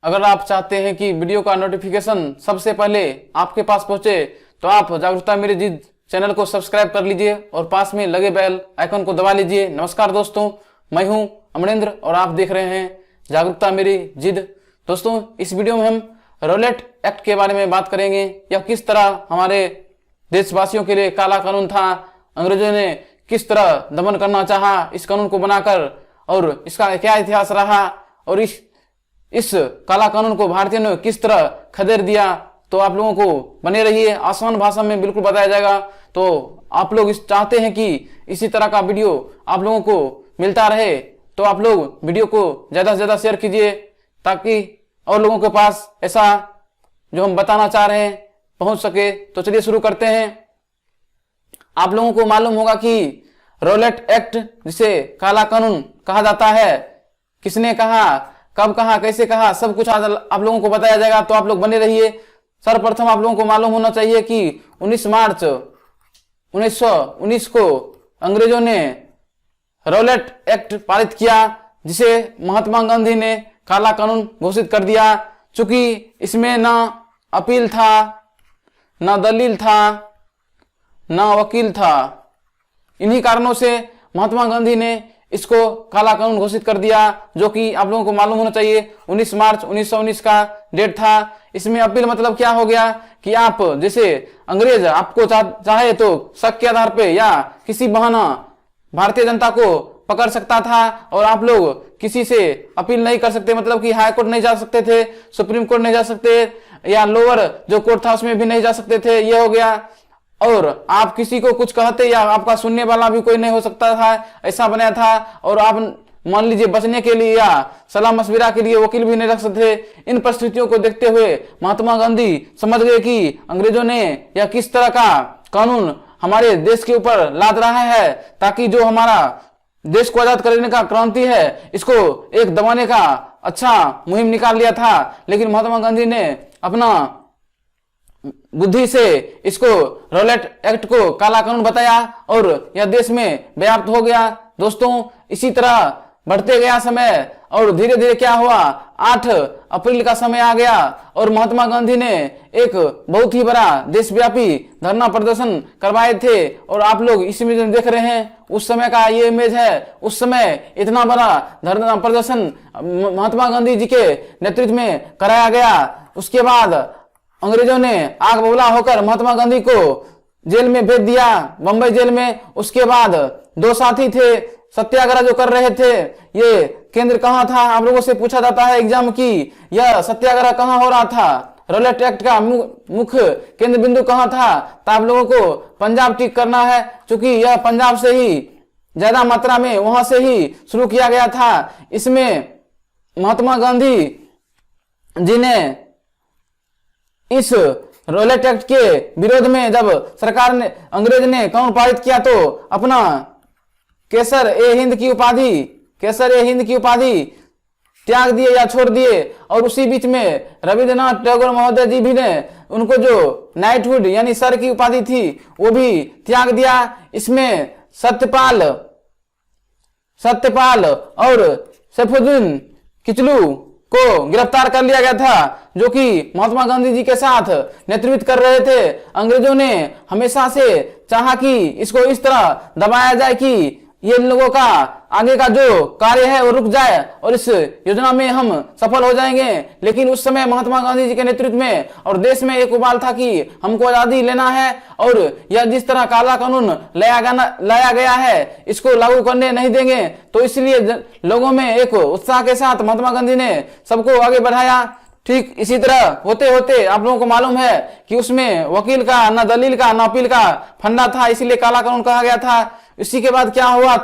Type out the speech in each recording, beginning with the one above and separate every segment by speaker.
Speaker 1: अगर आप चाहते हैं कि वीडियो का नोटिफिकेशन सबसे पहले आपके पास पहुंचे तो आप जागरूकता मेरी जिद चैनल को सब्सक्राइब कर लीजिए और पास में लगे बेल आइकन को दबा लीजिए। नमस्कार दोस्तों, मैं हूं अमरेंद्र और आप देख रहे हैं जागरूकता मेरी जिद। दोस्तों, इस वीडियो में हम रौलेट एक्ट के बारे में बात करेंगे। यह किस तरह हमारे देशवासियों के लिए काला कानून था, अंग्रेजों ने किस तरह दमन करना चाहा इस कानून को बनाकर, और इसका क्या इतिहास रहा, और इस काला कानून को भारतीयों ने किस तरह खदेड़ दिया। तो आप लोगों को बने रहिए, आसान भाषा में बिल्कुल बताया जाएगा। तो आप लोग इस चाहते हैं कि इसी तरह का वीडियो आप लोगों को मिलता रहे, तो आप लोग वीडियो को ज्यादा से ज्यादा शेयर कीजिए ताकि और लोगों के पास ऐसा जो हम बताना चाह रहे हैं पहुंच सके। तो चलिए शुरू करते हैं। आप लोगों को मालूम होगा कि रौलेट एक्ट, जिसे काला कानून कहा जाता है, किसने कहा, कब कहा, कैसे कहा, सब कुछ आज आप लोगों को बताया जाएगा। तो आप लोग बने रहिए। सर्वप्रथम आप लोगों को मालूम होना चाहिए कि 19 मार्च 1919 को अंग्रेजों ने रौलेट एक्ट पारित किया, जिसे महात्मा गांधी ने काला कानून घोषित कर दिया। चूंकि इसमें ना अपील था, ना दलील था, ना वकील था, इन्हीं कारणों से महात्मा गांधी ने इसको काला कानून घोषित कर दिया, जो कि आप लोगों को मालूम होना चाहिए 19 मार्च 1919 का डेट था। इसमें अपील मतलब क्या हो गया कि आप जैसे अंग्रेज आपको चाहे तो शक के आधार पे या किसी बहाना भारतीय जनता को पकड़ सकता था, और आप लोग किसी से अपील नहीं कर सकते। मतलब कि हाई कोर्ट नहीं जा सकते थे, सुप्रीम कोर्ट नहीं जा सकते, या लोअर जो कोर्ट था उसमें भी नहीं जा सकते थे। ये हो गया। और आप किसी को कुछ कहते या आपका सुनने वाला भी कोई नहीं हो सकता था, ऐसा बनाया था। और आप मान लीजिए बचने के लिए या सलाह मशविरा के लिए वकील भी नहीं रख सकते थे। इन परिस्थितियों को देखते हुए महात्मा गांधी समझ गए कि अंग्रेजों ने या किस तरह का कानून हमारे देश के ऊपर लाद रहा है, ताकि जो हमारा देश को आजाद करने का क्रांति है इसको एक दबाने का अच्छा मुहिम निकाल लिया था। लेकिन महात्मा गांधी ने अपना बुद्धि से इसको रौलेट एक्ट को काला कानून बताया और यह देश में व्याप्त हो गया। दोस्तों, इसी तरह बढ़ते गया समय और धीरे धीरे क्या हुआ, 8 अप्रैल का समय आ गया और महात्मा गांधी ने एक बहुत ही बड़ा देशव्यापी धरना प्रदर्शन करवाए थे। और आप लोग इस इमेज में देख रहे हैं, उस समय का ये इमेज है। उस समय इतना बड़ा धरना प्रदर्शन महात्मा गांधी जी के नेतृत्व में कराया गया। उसके बाद अंग्रेजों ने आग बबूला होकर महात्मा गांधी को जेल में भेज दिया, बंबई जेल में। उसके बाद 2 साथी थे सत्याग्रह जो कर रहे थे। ये केंद्र कहाँ था, आप लोगों से पूछा जाता है एग्जाम की, यह सत्याग्रह कहाँ हो रहा था, रौलेट एक्ट का मुख्य केंद्र बिंदु कहाँ था। तो आप लोगों को पंजाब टिक करना है, क्योंकि यह पंजाब से ही ज्यादा मात्रा में वहां से ही शुरू किया गया था। इसमें महात्मा गांधी जी ने इस रौलेट एक्ट के विरोध में जब सरकार ने, अंग्रेज ने कानून पारित किया, तो अपना केसर ए हिंद की उपाधि त्याग दिए या छोड़ दिए। और उसी बीच में रविंद्रनाथ टैगोर महोदय जी भी ने उनको जो नाइटहुड यानी सर की उपाधि थी वो भी त्याग दिया। इसमें सत्यपाल और सैफुद्दीन किचलू को गिरफ्तार कर लिया गया था, जो कि महात्मा गांधी जी के साथ नेतृत्व कर रहे थे। अंग्रेजों ने हमेशा से चाहा कि इसको इस तरह दबाया जाए कि ये लोगों का आगे का जो कार्य है वो रुक जाए और इस योजना में हम सफल हो जाएंगे। लेकिन उस समय महात्मा गांधी जी के नेतृत्व में और देश में एक उबाल था कि हमको आजादी लेना है, और यह जिस तरह काला कानून लाया गया है इसको लागू करने नहीं देंगे। तो इसलिए लोगों में एक उत्साह के साथ महात्मा गांधी ने सबको आगे बढ़ाया। ठीक इसी तरह होते होते आप लोगों को मालूम है कि उसमें वकील का, ना दलील का, ना अपील का फंडा था, इसीलिए काला कानून कहा गया था। इसी के बाद क्या हुआ,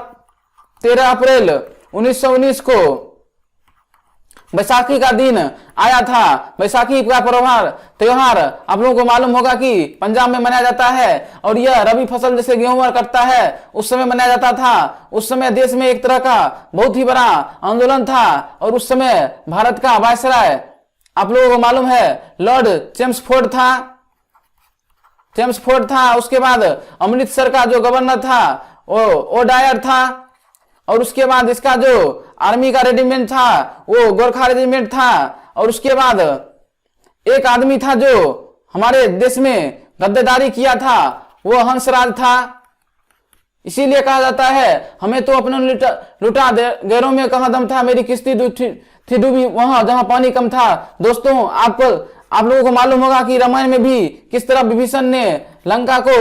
Speaker 1: 13 अप्रैल 1919 को बैसाखी का दिन आया था। बैसाखी का त्योहार आप लोगों को मालूम होगा कि पंजाब में मनाया जाता है, और यह रबी फसल जैसे गेहूं कटता है उस समय मनाया जाता था। उस समय देश में एक तरह का बहुत ही बड़ा आंदोलन था, और उस समय भारत का वायसराय आप लोगों को मालूम है लॉर्ड चेम्सफोर्ड था। उसके बाद अमृतसर का जो गवर्नर था वो ओडायर था, और उसके बाद इसका जो आर्मी का रेजिमेंट था वो गोरखा रेजिमेंट था, और उसके बाद एक आदमी था जो हमारे देश में गद्दारी किया था, वो हंसराज था। इसीलिए कहा जाता है हमें तो अपने लुटा गैरों में कहां दम था, मेरी किस्ती थी डूबी वहां जहां पानी कम था। दोस्तों आप लोगों को मालूम होगा कि रामायण में भी किस तरह विभीषण ने लंका को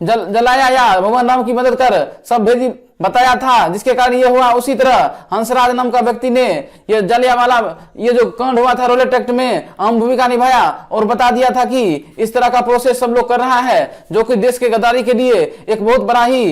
Speaker 1: जलाया या भगवान राम की मदद कर सब भेदी बताया था, जिसके कारण ये हुआ। उसी तरह हंसराज नाम का व्यक्ति ने ये जलियांवाला ये जो कांड हुआ था रोलेट एक्ट में अहम भूमिका निभाया और बता दिया था कि इस तरह का प्रोसेस सब लोग कर रहा है, जो कि देश के गद्दारी के लिए एक बहुत बड़ा ही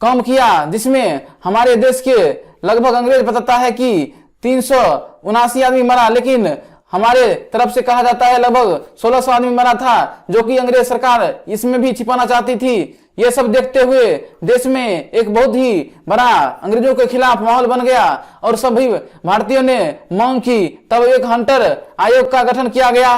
Speaker 1: काम किया, जिसमें हमारे देश के लगभग अंग्रेज बताता है कि 379 आदमी मरा, लेकिन हमारे तरफ से कहा जाता है लगभग 1600 आदमी मरा था, जो कि अंग्रेज सरकार इसमें भी छिपाना चाहती थी। ये सब देखते हुए देश में एक बहुत ही बड़ा अंग्रेजों के खिलाफ माहौल बन गया और सभी भारतीयों ने मांग की, तब एक हंटर आयोग का गठन किया गया।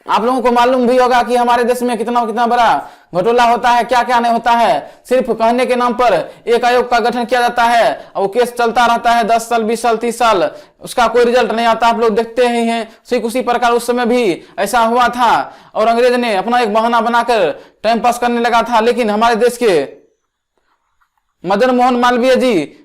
Speaker 1: आप लोगों को मालूम भी होगा कि हमारे देश में कितना बड़ा घोटाला होता है, क्या क्या नहीं होता है। सिर्फ कहने के नाम पर एक आयोग का गठन किया जाता है और केस चलता रहता है 10 साल 20 साल 30 साल, उसका कोई रिजल्ट नहीं आता। आप लोग देखते ही हैं। ठीक उसी प्रकार उस समय भी ऐसा हुआ था और अंग्रेज ने अपना एक बहाना बनाकर टाइम पास करने लगा था। लेकिन हमारे देश के मदन मोहन मालवीय जी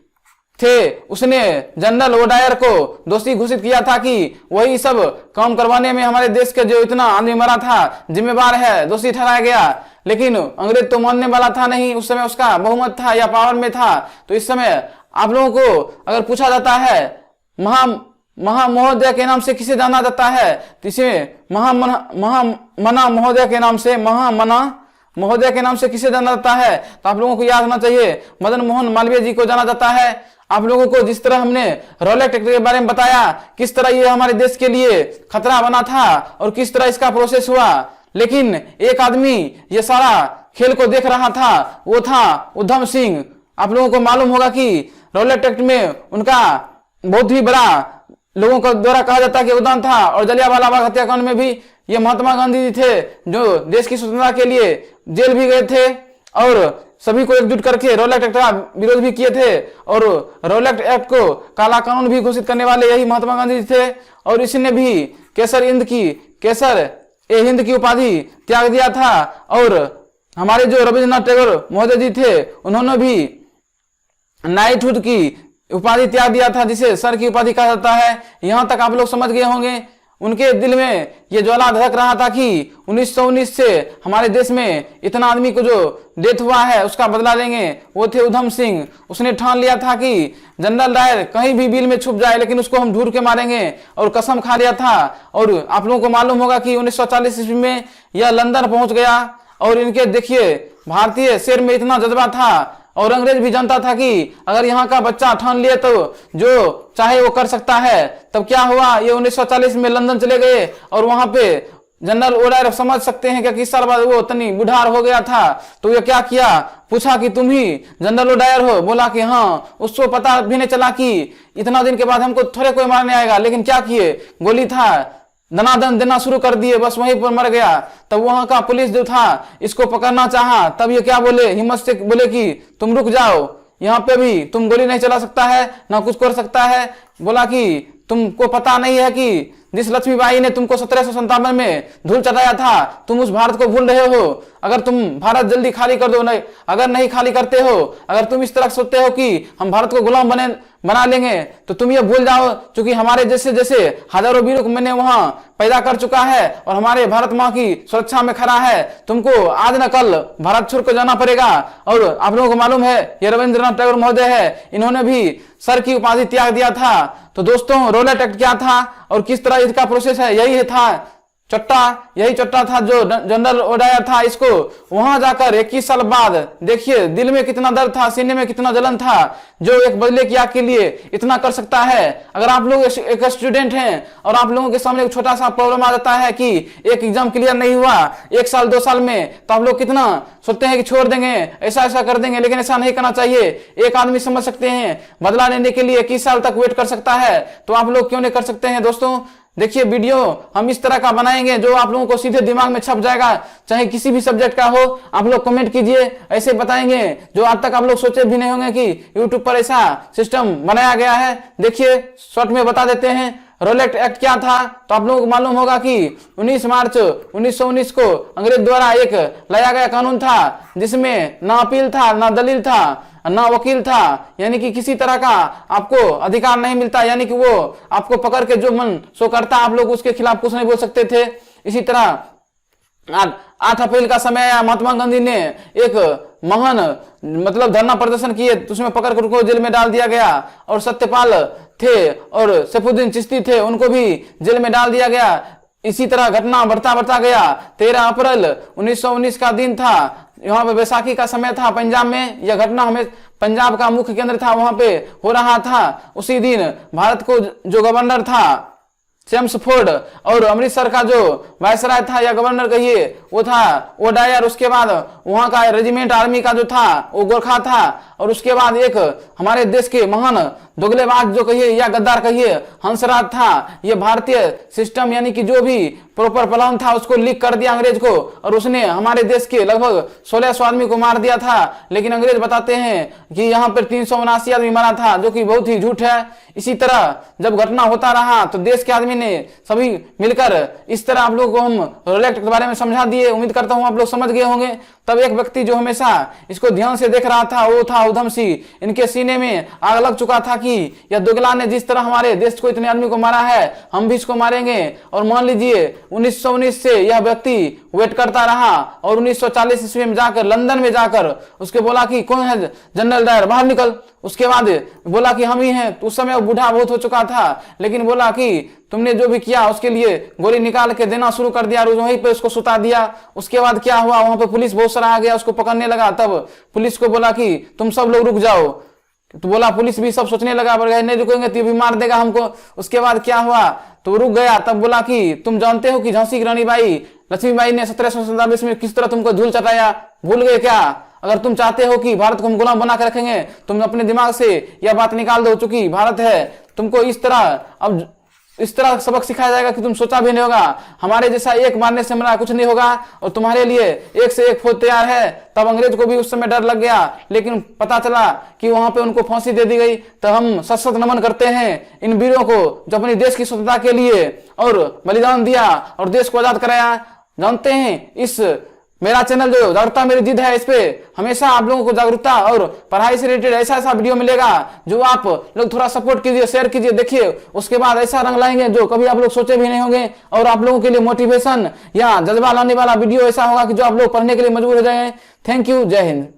Speaker 1: थे, उसने जनरल ओडायर को दोषी घोषित किया था कि वही सब काम करवाने में हमारे देश के जो इतना आदमी मरा था जिम्मेवार है, दोषी ठहराया गया। लेकिन अंग्रेज तो मानने वाला था नहीं, उस समय उसका बहुमत था या पावर में था। तो इस समय आप लोगों को अगर पूछा जाता है महामहोदय के नाम से किसे जाना जाता है, तो इसे महामना महोदय के नाम से महोदय के नाम से किसे जाना जाता है, तो आप लोगों को याद होना चाहिए मदन मोहन मालवीय जी को जाना जाता है। आप लोगों को जिस तरह हमने रोलेट एक्ट के बारे में बताया, किस तरह ये हमारे देश के लिए खतरा बना था और किस तरह इसका प्रोसेस हुआ, लेकिन एक आदमी ये सारा खेल को देख रहा था, वो था उधम सिंह। आप लोगों को मालूम होगा कि रोलेट एक्ट में उनका बहुत ही बड़ा लोगों को द्वारा कहा जाता है कि योगदान था। और जलियांवाला बाग हत्याकांड में भी ये महात्मा गांधी जी थे जो देश की स्वतंत्रता के लिए जेल भी गए थे और सभी को एकजुट करके रोलेट एक्ट का विरोध भी किए थे। और रोलेट एक्ट को काला कानून भी घोषित करने वाले यही महात्मा गांधी जी थे। और इसने भी केसर ए हिंद की उपाधि त्याग दिया था। और हमारे जो रविंद्रनाथ टैगोर महोदय जी थे, उन्होंने भी नाइटहुड की उपाधि त्याग दिया था, जिसे सर की उपाधि कहा जाता है। यहां तक आप लोग समझ गए होंगे। उनके दिल में ये ज्वाला धड़क रहा था कि 1919 से हमारे देश में इतना आदमी को जो डेथ हुआ है उसका बदला लेंगे। वो थे उधम सिंह। उसने ठान लिया था कि जनरल डायर कहीं भी बिल में छुप जाए लेकिन उसको हम ढूंढ के मारेंगे, और कसम खा लिया था। और आप लोगों को मालूम होगा कि 1940 ईस्वी में यह लंदन पहुंच गया। और इनके देखिए भारतीय शेर में इतना जज्बा था और अंग्रेज भी जानता था कि अगर यहाँ का बच्चा ठान लिए तो जो चाहे वो कर सकता है। तब क्या हुआ, ये 1940 में लंदन चले गए और वहां पे जनरल ओडायर समझ सकते हैं कि किस साल बाद वो तनी बुढ़ार हो गया था। तो ये क्या किया, पूछा कि तुम ही जनरल ओडायर हो? बोला कि हाँ। उसको पता भी नहीं चला कि इतना दिन के बाद हमको थोड़े कोई मारने आएगा। लेकिन क्या किए, गोली था दनादन देना शुरू कर दिए, बस वहीं पर मर गया। तब वहां का पुलिस जो था इसको पकड़ना चाहा, तब ये क्या बोले, हिम्मत से बोले कि तुम रुक जाओ, यहाँ पे भी तुम गोली नहीं चला सकता है ना कुछ कर सकता है। बोला कि तुमको पता नहीं है कि जिस लक्ष्मीबाई ने तुमको 1757 में धूल चटाया था, तुम उस भारत को भूल रहे हो। अगर तुम भारत जल्दी खाली कर दो, नहीं अगर नहीं खाली करते हो, अगर तुम इस तरह सोचते हो कि हम भारत को गुलाम बना लेंगे, तो तुम ये भूल जाओ क्योंकि हमारे जैसे हजारों वीरों को मैंने वहां पैदा कर चुका है और हमारे भारत माँ की सुरक्षा में खड़ा है। तुमको आज न कल भारत छोड़ कर जाना पड़ेगा। और आप लोगों को मालूम है ये रविंद्रनाथ टैगोर महोदय है, इन्होंने भी सर की उपाधि त्याग दिया था। तो दोस्तों रोलेट एक्ट क्या था और किस तरह इसका प्रोसेस है, यही था यही चट्टा था जो जनरल ओडायर था। इसको वहां जाकर 21 साल बाद देखिए दिल में कितना दर्द था, सीने में कितना जलन था, जो एक बदले की आग के लिए इतना कर सकता है। अगर आप लोग एक स्टूडेंट हैं और आप लोगों के सामने एक छोटा सा प्रॉब्लम आ जाता है कि एक एग्जाम क्लियर नहीं हुआ 1 साल 2 साल में, तो आप लोग कितना सोचते हैं कि छोड़ देंगे, ऐसा कर देंगे। लेकिन ऐसा नहीं करना चाहिए। एक आदमी समझ सकते हैं बदला लेने के लिए 21 साल तक वेट कर सकता है, तो आप लोग क्यों नहीं कर सकते हैं। दोस्तों देखिए वीडियो हम इस तरह का बनाएंगे जो आप लोगों को सीधे दिमाग में छप जाएगा, चाहे किसी भी सब्जेक्ट का हो। आप लोग कमेंट कीजिए, ऐसे बताएंगे जो आज तक आप लोग सोचे भी नहीं होंगे कि YouTube पर ऐसा सिस्टम बनाया गया है। देखिए शॉर्ट में बता देते हैं। रोलेट एक्ट क्या था? तो आप लोगों को मालूम होगा कि 19 मार्च 1919 को अंग्रेज द्वारा एक लाया गया कानून था जिसमें ना अपील था, ना दलील था, ना वकील था, यानी कि किसी तरह का आपको अधिकार नहीं मिलता, यानी कि वो आपको पकड़ के जो मन सो करता आप लोग उसके खिलाफ कुछ नहीं बोल सकते थे। इसी तरह 8 अप्रैल का समय आया, महात्मा गांधी ने एक महान मतलब धरना प्रदर्शन किए, तो उसमें पकड़ कर उनको जेल में डाल दिया गया। और सत्यपाल थे और सैफुद्दीन चिश्ती थे, उनको भी जेल में डाल दिया गया। इसी तरह घटना बढ़ता बढ़ता गया। 13 अप्रैल 1919 का दिन था, यहाँ पे बैसाखी का समय था पंजाब में। यह घटना हमें पंजाब का मुख्य केंद्र था, वहां पे हो रहा था। उसी दिन भारत को जो गवर्नर था चेम्सफोर्ड और अमृतसर का जो वायसराय था या गवर्नर कहिए वो था ओडायर। उसके बाद वहां का रेजिमेंट आर्मी का जो था वो गोरखा था। और उसके बाद एक हमारे देश के महान दोगलेबाज जो कहिए या गद्दार कहिए हंसराज था। ये भारतीय सिस्टम यानी कि जो भी प्रॉपर प्लान था उसको लीक कर दिया अंग्रेज को, और उसने हमारे देश के लगभग 1600 आदमी को मार दिया था। लेकिन अंग्रेज बताते हैं कि यहाँ पर 379 आदमी मारा था, जो कि बहुत ही झूठ है। इसी तरह जब घटना होता रहा तो देश के आदमी ने सभी मिलकर इस तरह आप लोगों को हम रोलेट के बारे में समझा दिए। उम्मीद करता हूं आप लोग समझ गए होंगे। तब एक व्यक्ति जो हमेशा इसको ध्यान से देख रहा था वो था उधम सिंह। इनके सीने में आग लग चुका था कि यह दोगला ने जिस तरह हमारे देश को इतने आदमी को मारा है हम भी इसको मारेंगे। और मान लीजिए 1919 से यह व्यक्ति वेट करता रहा और 1940 ईस्वी में जाकर लंदन में जाकर उसके बोला कि कौन है जनरल डायर, बाहर निकल। उसके बाद बोला कि हम ही हैं। तो उस समय वो बूढ़ा बहुत हो चुका था, लेकिन बोला कि तुमने जो भी किया उसके लिए गोली निकाल के देना शुरू कर दिया और वहीं पे उसको सुता दिया। उसके बाद क्या हुआ, वहां पे पुलिस बहुत सारा आ गया, उसको पकड़ने लगा। तब पुलिस को बोला कि तुम सब लोग रुक जाओ। तो बोला पुलिस भी सब सोचने लगा नहीं रुकेंगे तो भी मार देगा हमको। उसके बाद क्या हुआ, तो रुक गया। तब बोला कि तुम जानते हो कि झांसी की रानी बाई लक्ष्मीबाई ने 1747 में किस तरह तुमको धूल चटाया, भूल गए क्या? अगर तुम चाहते हो कि भारत को हम गुलाम बना कर रखेंगे, तुम अपने दिमाग से यह बात निकाल दो। चूंकि भारत है, तुमको इस तरह अब इस तरह सबक सिखाया जाएगा कि तुम सोचा भी नहीं होगा। हमारे जैसा एक मारने से हमारा कुछ नहीं होगा और तुम्हारे लिए एक से एक फौज तैयार है। तब अंग्रेज को भी उस समय डर लग गया, लेकिन पता चला कि वहां पे उनको फांसी दे दी गई। तो हम सशक्त नमन करते हैं इन वीरों को जो अपनी देश की स्वतंत्रता के लिए और बलिदान दिया और देश को आजाद कराया। जानते हैं इस मेरा चैनल जो जागरूकता मेरी जिद है, इस पे हमेशा आप लोगों को जागरूकता और पढ़ाई से रिलेटेड ऐसा ऐसा वीडियो मिलेगा जो आप लोग थोड़ा सपोर्ट कीजिए, शेयर कीजिए, देखिए। उसके बाद ऐसा रंग लाएंगे जो कभी आप लोग सोचे भी नहीं होंगे और आप लोगों के लिए मोटिवेशन या जज्बा लाने वाला वीडियो ऐसा होगा कि जो आप लोग पढ़ने के लिए मजबूर हो जाएंगे। थैंक यू, जय हिंद।